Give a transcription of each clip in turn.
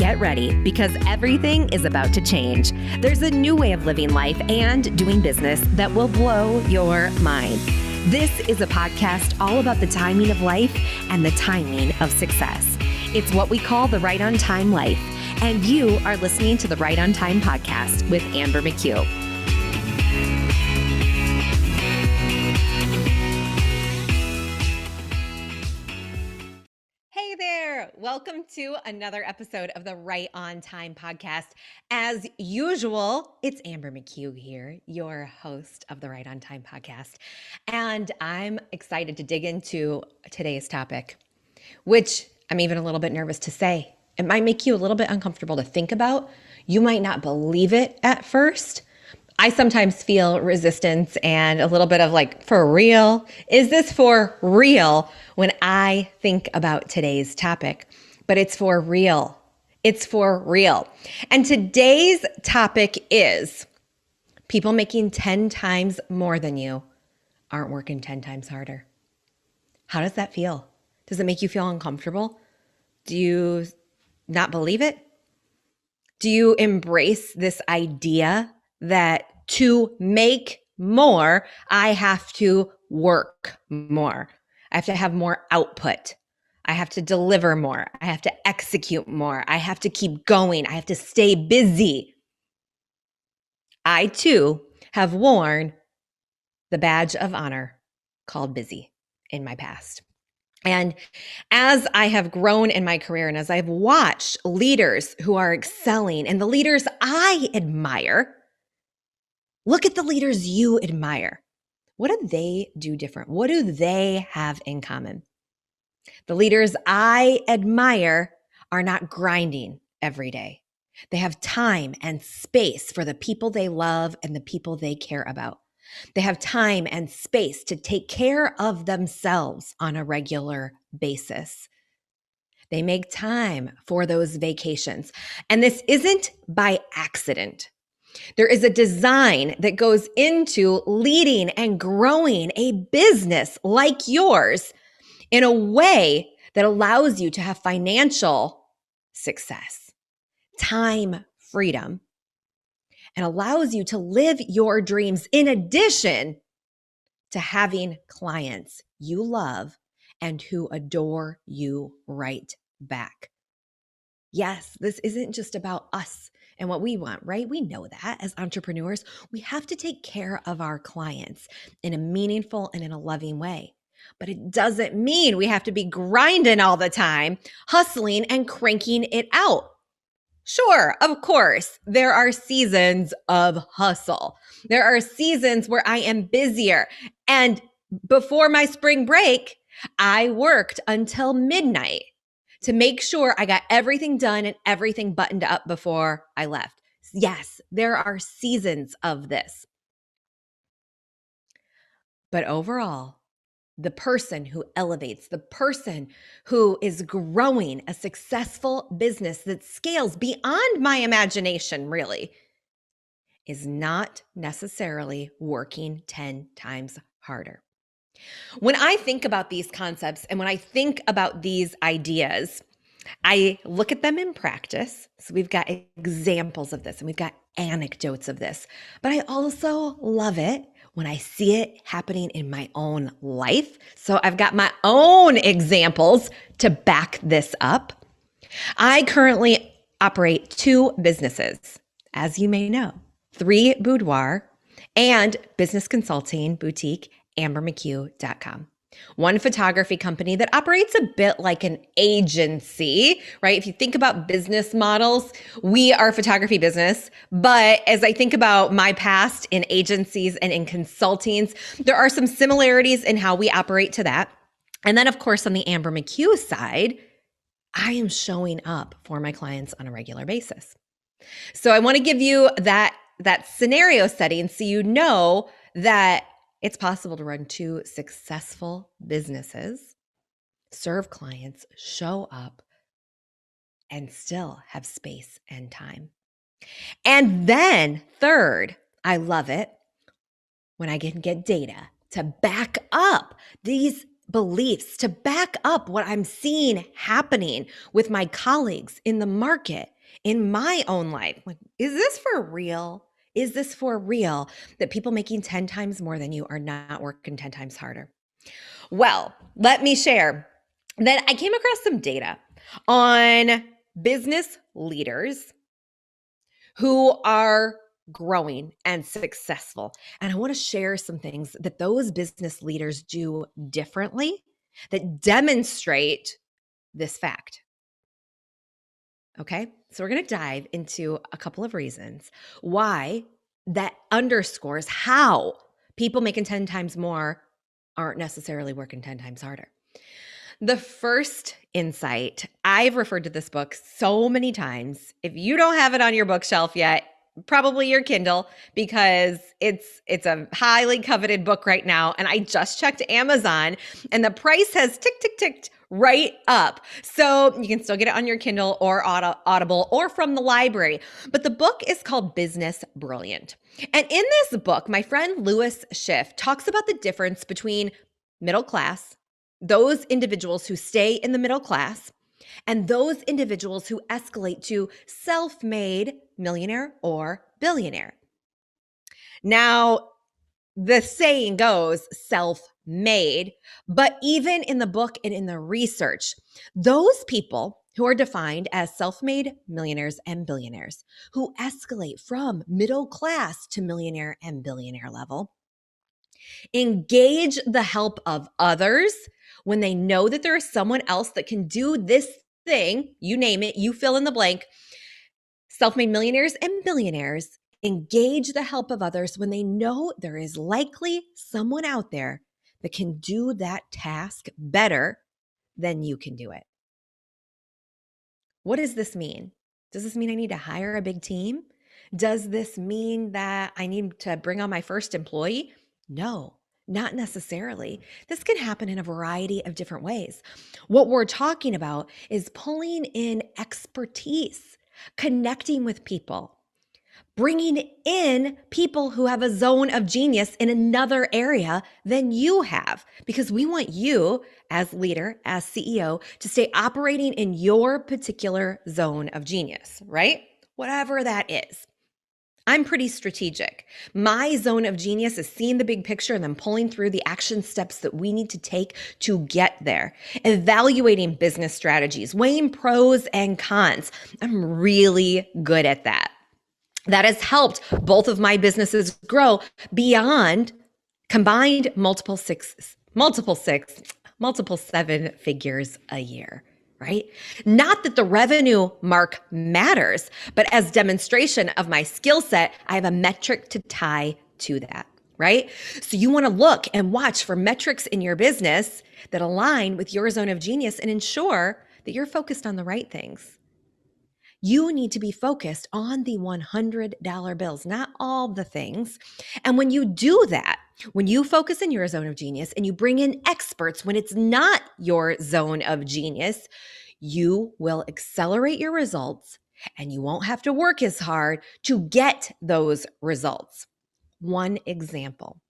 get ready because everything is about to change. There's a new way of living life and doing business that will blow your mind. This is a podcast all about the timing of life and the timing of success. It's what we call the Right on Time life, and you are listening to the Right on Time podcast with Amber McHugh. Hey there, welcome to another episode of the Right on Time podcast. As usual, it's Amber McHugh here, your host of the Right on Time podcast. And I'm excited to dig into today's topic, which I'm even a little bit nervous to say. It might make you a little bit uncomfortable to think about. You might not believe it at first. I sometimes feel resistance and a little bit of like, for real? Is this for real? When I think about today's topic, but it's for real. It's for real. And today's topic is people making 10 times more than you aren't working 10 times harder. How does that feel? Does it make you feel uncomfortable? Do you not believe it? Do you embrace this idea that to make more, I have to work more? I have to have more output. I have to deliver more. I have to execute more. I have to keep going. I have to stay busy. I too have worn the badge of honor called busy in my past. And as I have grown in my career and as I've watched leaders who are excelling and the leaders I admire, look at the leaders you admire. What do they do different? What do they have in common? The leaders I admire are not grinding every day. They have time and space for the people they love and the people they care about. They have time and space to take care of themselves on a regular basis. They make time for those vacations. And this isn't by accident. There is a design that goes into leading and growing a business like yours in a way that allows you to have financial success, time freedom, and allows you to live your dreams in addition to having clients you love and who adore you right back. Yes, this isn't just about us and what we want, right? We know that as entrepreneurs, we have to take care of our clients in a meaningful and in a loving way. But it doesn't mean we have to be grinding all the time, hustling and cranking it out. Sure, of course, there are seasons of hustle. There are seasons where I am busier. And before my spring break, I worked until midnight to make sure I got everything done and everything buttoned up before I left. Yes, there are seasons of this. But overall, the person who elevates, the person who is growing a successful business that scales beyond my imagination, really, is not necessarily working 10 times harder. When I think about these concepts and when I think about these ideas, I look at them in practice. So we've got examples of this and we've got anecdotes of this, but I also love it when I see it happening in my own life. So I've got my own examples to back this up. I currently operate 2 businesses, as you may know, 3 Boudoir and business consulting boutique, ambermchugh.com. One photography company that operates a bit like an agency, right? If you think about business models, we are a photography business. But as I think about my past in agencies and in consultings, there are some similarities in how we operate to that. And then, of course, on the Amber McHugh side, I am showing up for my clients on a regular basis. So I want to give you that scenario setting so you know that it's possible to run 2 successful businesses, serve clients, show up, and still have space and time. And then third, I love it when I can get data to back up these beliefs, to back up what I'm seeing happening with my colleagues in the market in my own life. Like, is this for real? Is this for real that people making 10 times more than you are not working 10 times harder? Well, let me share that I came across some data on business leaders who are growing and successful. And I want to share some things that those business leaders do differently that demonstrate this fact. Okay, so we're going to dive into a couple of reasons why that underscores how people making 10 times more aren't necessarily working 10 times harder. The first insight, I've referred to this book so many times. If you don't have it on your bookshelf yet, probably your Kindle, because it's a highly coveted book right now. And I just checked Amazon and the price has ticked right up. So you can still get it on your Kindle or Audible or from the library. But the book is called Business Brilliant. And in this book, my friend Lewis Schiff talks about the difference between middle class, those individuals who stay in the middle class, and those individuals who escalate to self-made millionaire or billionaire. Now, the saying goes self-made, but even in the book and in the research, those people who are defined as self-made millionaires and billionaires who escalate from middle class to millionaire and billionaire level engage the help of others when they know that there is someone else that can do this thing, you name it, you fill in the blank. Self-made millionaires and billionaires engage the help of others when they know there is likely someone out there that can do that task better than you can do it. What does this mean? Does this mean I need to hire a big team? Does this mean that I need to bring on my first employee? No, not necessarily. This can happen in a variety of different ways. What we're talking about is pulling in expertise, connecting with people, bringing in people who have a zone of genius in another area than you have, because we want you as leader, as CEO, to stay operating in your particular zone of genius, right? Whatever that is. I'm pretty strategic. My zone of genius is seeing the big picture and then pulling through the action steps that we need to take to get there. Evaluating business strategies, weighing pros and cons. I'm really good at that. That has helped both of my businesses grow beyond combined multiple seven figures a year, right? Not that the revenue mark matters, but as demonstration of my skill set, I have a metric to tie to that, right? So you want to look and watch for metrics in your business that align with your zone of genius and ensure that you're focused on the right things. You need to be focused on the $100 bills, not all the things. And when you do that, when you focus in your zone of genius and you bring in experts when it's not your zone of genius, you will accelerate your results and you won't have to work as hard to get those results. One example.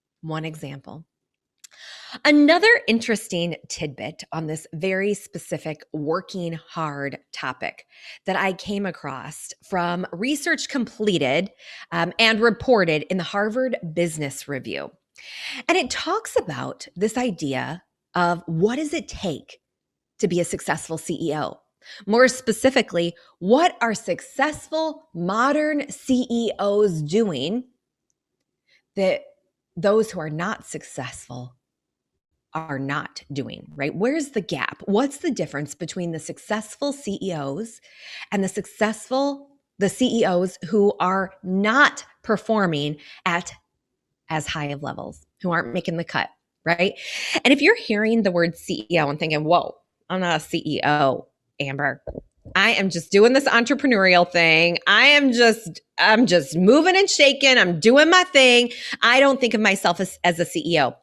Another interesting tidbit on this very specific working hard topic that I came across from research completed and reported in the Harvard Business Review. And it talks about this idea of what does it take to be a successful CEO? More specifically, what are successful modern CEOs doing that those who are not successful are not doing, right? Where's the gap? What's the difference between the successful CEOs and the CEOs who are not performing at as high of levels, who aren't making the cut, right? And if you're hearing the word CEO and thinking, whoa, I'm not a CEO, Amber. I am just doing this entrepreneurial thing. I'm just moving and shaking. I'm doing my thing. I don't think of myself as a CEO.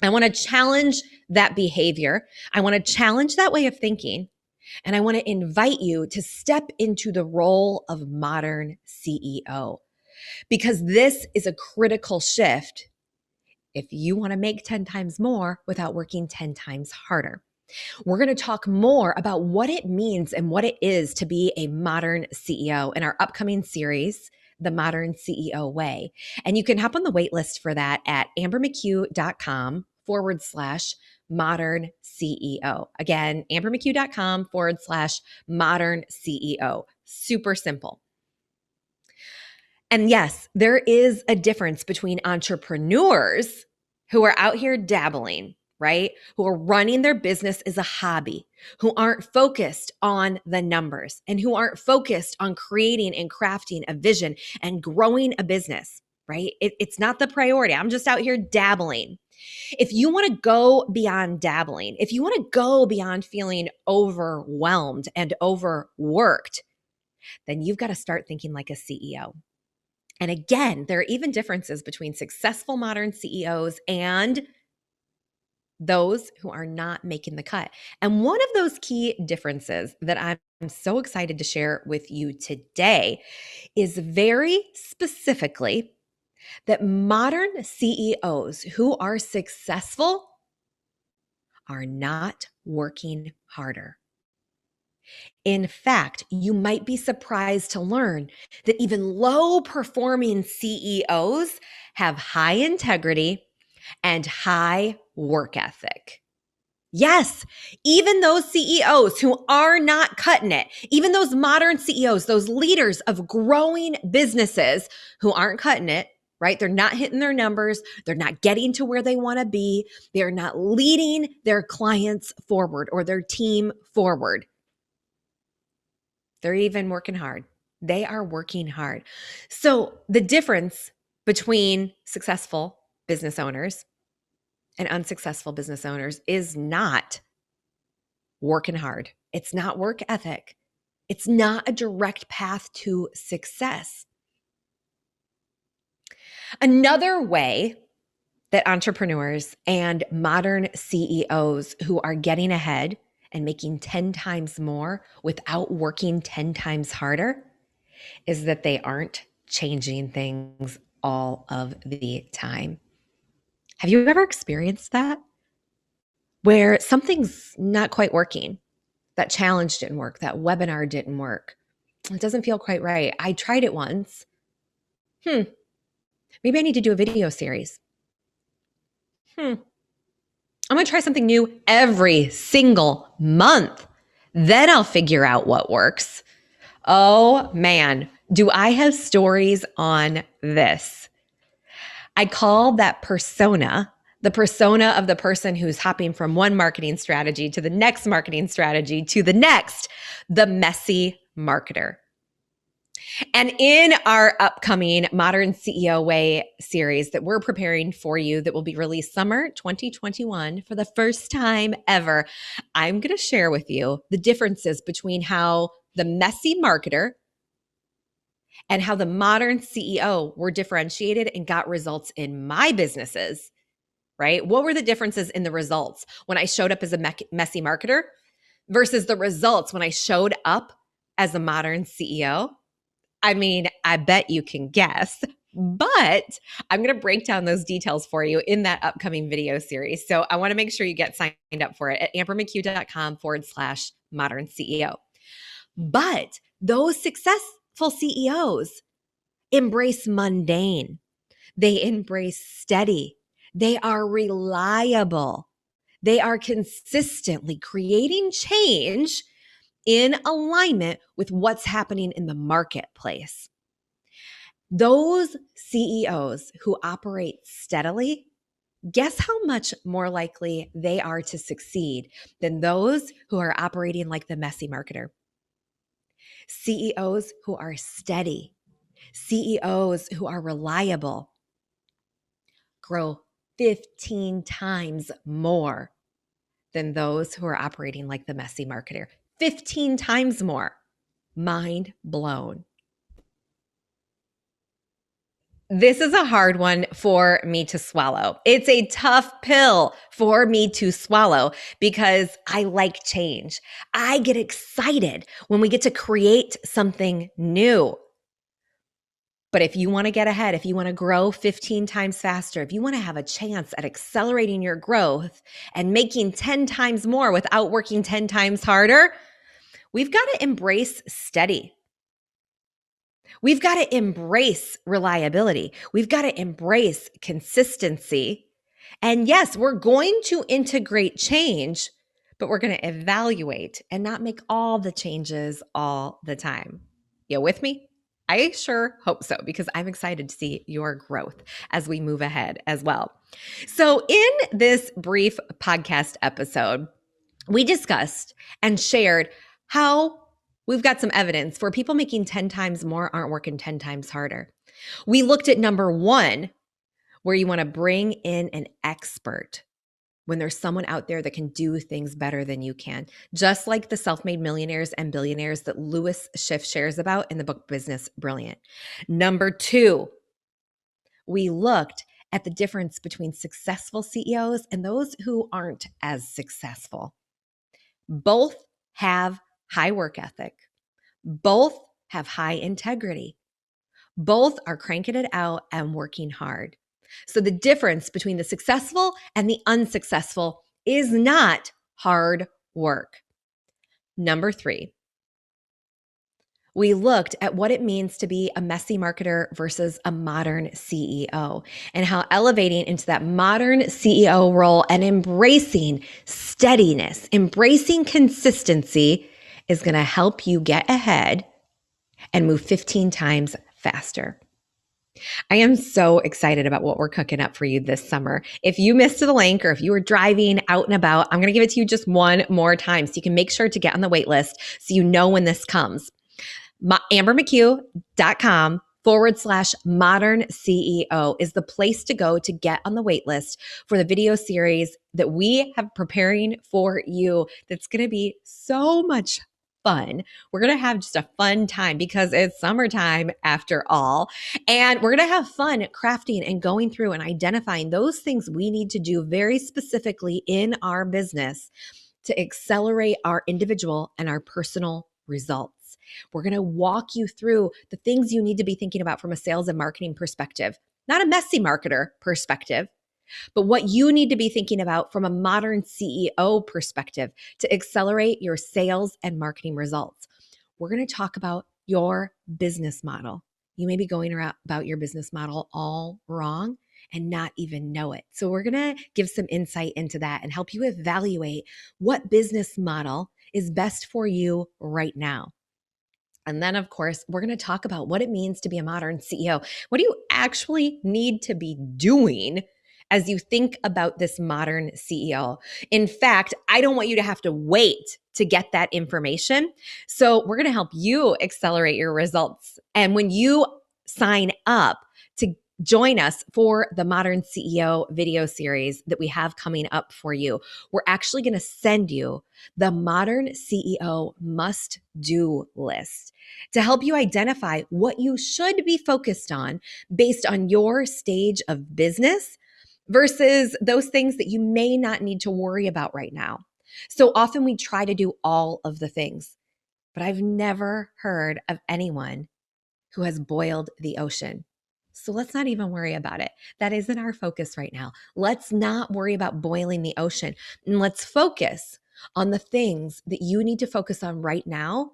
I want to challenge that behavior. I want to challenge that way of thinking. And I want to invite you to step into the role of modern CEO, because this is a critical shift if you want to make 10 times more without working 10 times harder. We're going to talk more about what it means and what it is to be a modern CEO in our upcoming series, The Modern CEO Way. And you can hop on the wait list for that at ambermccue.com/modern CEO. Again, ambermccue.com/modern CEO. Super simple. And yes, there is a difference between entrepreneurs who are out here dabbling, right? Who are running their business as a hobby, who aren't focused on the numbers and who aren't focused on creating and crafting a vision and growing a business, right? It's not the priority. I'm just out here dabbling. If you want to go beyond dabbling, if you want to go beyond feeling overwhelmed and overworked, then you've got to start thinking like a CEO. And again, there are even differences between successful modern CEOs and those who are not making the cut. And one of those key differences that I'm so excited to share with you today is very specifically that modern CEOs who are successful are not working harder. In fact, you might be surprised to learn that even low performing CEOs have high integrity and high work ethic. Yes, even those CEOs who are not cutting it, even those modern CEOs, those leaders of growing businesses who aren't cutting it, right? They're not hitting their numbers. They're not getting to where they want to be. They're not leading their clients forward or their team forward. They're even working hard. They are working hard. So the difference between successful business owners and unsuccessful business owners is not working hard. It's not work ethic. It's not a direct path to success. Another way that entrepreneurs and modern CEOs who are getting ahead and making 10 times more without working 10 times harder is that they aren't changing things all of the time. Have you ever experienced that? Where something's not quite working. That challenge didn't work. That webinar didn't work. It doesn't feel quite right. I tried it once. Maybe I need to do a video series. I'm going to try something new every single month. Then I'll figure out what works. Oh man, do I have stories on this? I call that persona, the persona of the person who's hopping from one marketing strategy to the next marketing strategy to the next, the messy marketer. And in our upcoming Modern CEO Way series that we're preparing for you that will be released summer 2021 for the first time ever, I'm going to share with you the differences between how the messy marketer and how the modern CEO were differentiated and got results in my businesses, right? What were the differences in the results when I showed up as a messy marketer versus the results when I showed up as a modern CEO? I mean, I bet you can guess, but I'm going to break down those details for you in that upcoming video series. So I want to make sure you get signed up for it at ambermccue.com/modern CEO. But those successful CEOs embrace mundane. They embrace steady. They are reliable. They are consistently creating change in alignment with what's happening in the marketplace. Those CEOs who operate steadily, guess how much more likely they are to succeed than those who are operating like the messy marketer. CEOs who are steady, CEOs who are reliable, grow 15 times more than those who are operating like the messy marketer. 15 times more. Mind blown. This is a hard one for me to swallow. It's a tough pill for me to swallow because I like change. I get excited when we get to create something new. But if you want to get ahead, if you want to grow 15 times faster, if you want to have a chance at accelerating your growth and making 10 times more without working 10 times harder, we've got to embrace steady. We've got to embrace reliability. We've got to embrace consistency. And yes, we're going to integrate change, but we're going to evaluate and not make all the changes all the time. You with me? I sure hope so, because I'm excited to see your growth as we move ahead as well. So, in this brief podcast episode, we discussed and shared how we've got some evidence for people making 10 times more aren't working 10 times harder. We looked at number one, where you want to bring in an expert when there's someone out there that can do things better than you can, just like the self-made millionaires and billionaires that Lewis Schiff shares about in the book Business Brilliant. Number two, we looked at the difference between successful CEOs and those who aren't as successful. Both have high work ethic. Both have high integrity. Both are cranking it out and working hard. So the difference between the successful and the unsuccessful is not hard work. Number three, we looked at what it means to be a messy marketer versus a modern CEO, and how elevating into that modern CEO role and embracing steadiness, embracing consistency is going to help you get ahead and move 15 times faster. I am so excited about what we're cooking up for you this summer. If you missed the link or if you were driving out and about, I'm going to give it to you just one more time so you can make sure to get on the wait list so you know when this comes. ambermccue.com/modern CEO is the place to go to get on the wait list for the video series that we have preparing for you. That's going to be so much fun. We're going to have just a fun time because it's summertime after all. And we're going to have fun crafting and going through and identifying those things we need to do very specifically in our business to accelerate our individual and our personal results. We're going to walk you through the things you need to be thinking about from a sales and marketing perspective, not a messy marketer perspective, but what you need to be thinking about from a modern CEO perspective to accelerate your sales and marketing results. We're going to talk about your business model. You may be going about your business model all wrong and not even know it. So we're going to give some insight into that and help you evaluate what business model is best for you right now. And then, of course, we're going to talk about what it means to be a modern CEO. What do you actually need to be doing as you think about this modern CEO? In fact, I don't want you to have to wait to get that information. So we're going to help you accelerate your results. And when you sign up to join us for the Modern CEO video series that we have coming up for you, we're actually going to send you the Modern CEO must-do list to help you identify what you should be focused on based on your stage of business versus those things that you may not need to worry about right now. So often we try to do all of the things, but I've never heard of anyone who has boiled the ocean. So let's not even worry about it. That isn't our focus right now. Let's not worry about boiling the ocean. And let's focus on the things that you need to focus on right now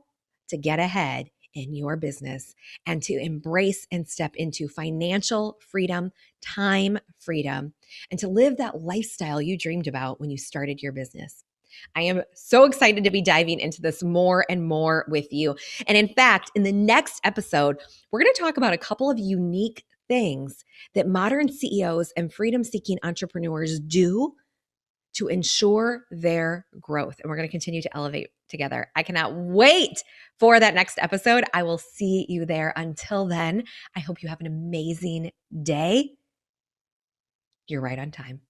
to get ahead in your business and to embrace and step into financial freedom, time freedom, and to live that lifestyle you dreamed about when you started your business. I am so excited to be diving into this more and more with you. And in fact, in the next episode, we're going to talk about a couple of unique things that modern CEOs and freedom-seeking entrepreneurs do to ensure their growth. And we're going to continue to elevate together. I cannot wait for that next episode. I will see you there. Until then, I hope you have an amazing day. You're right on time.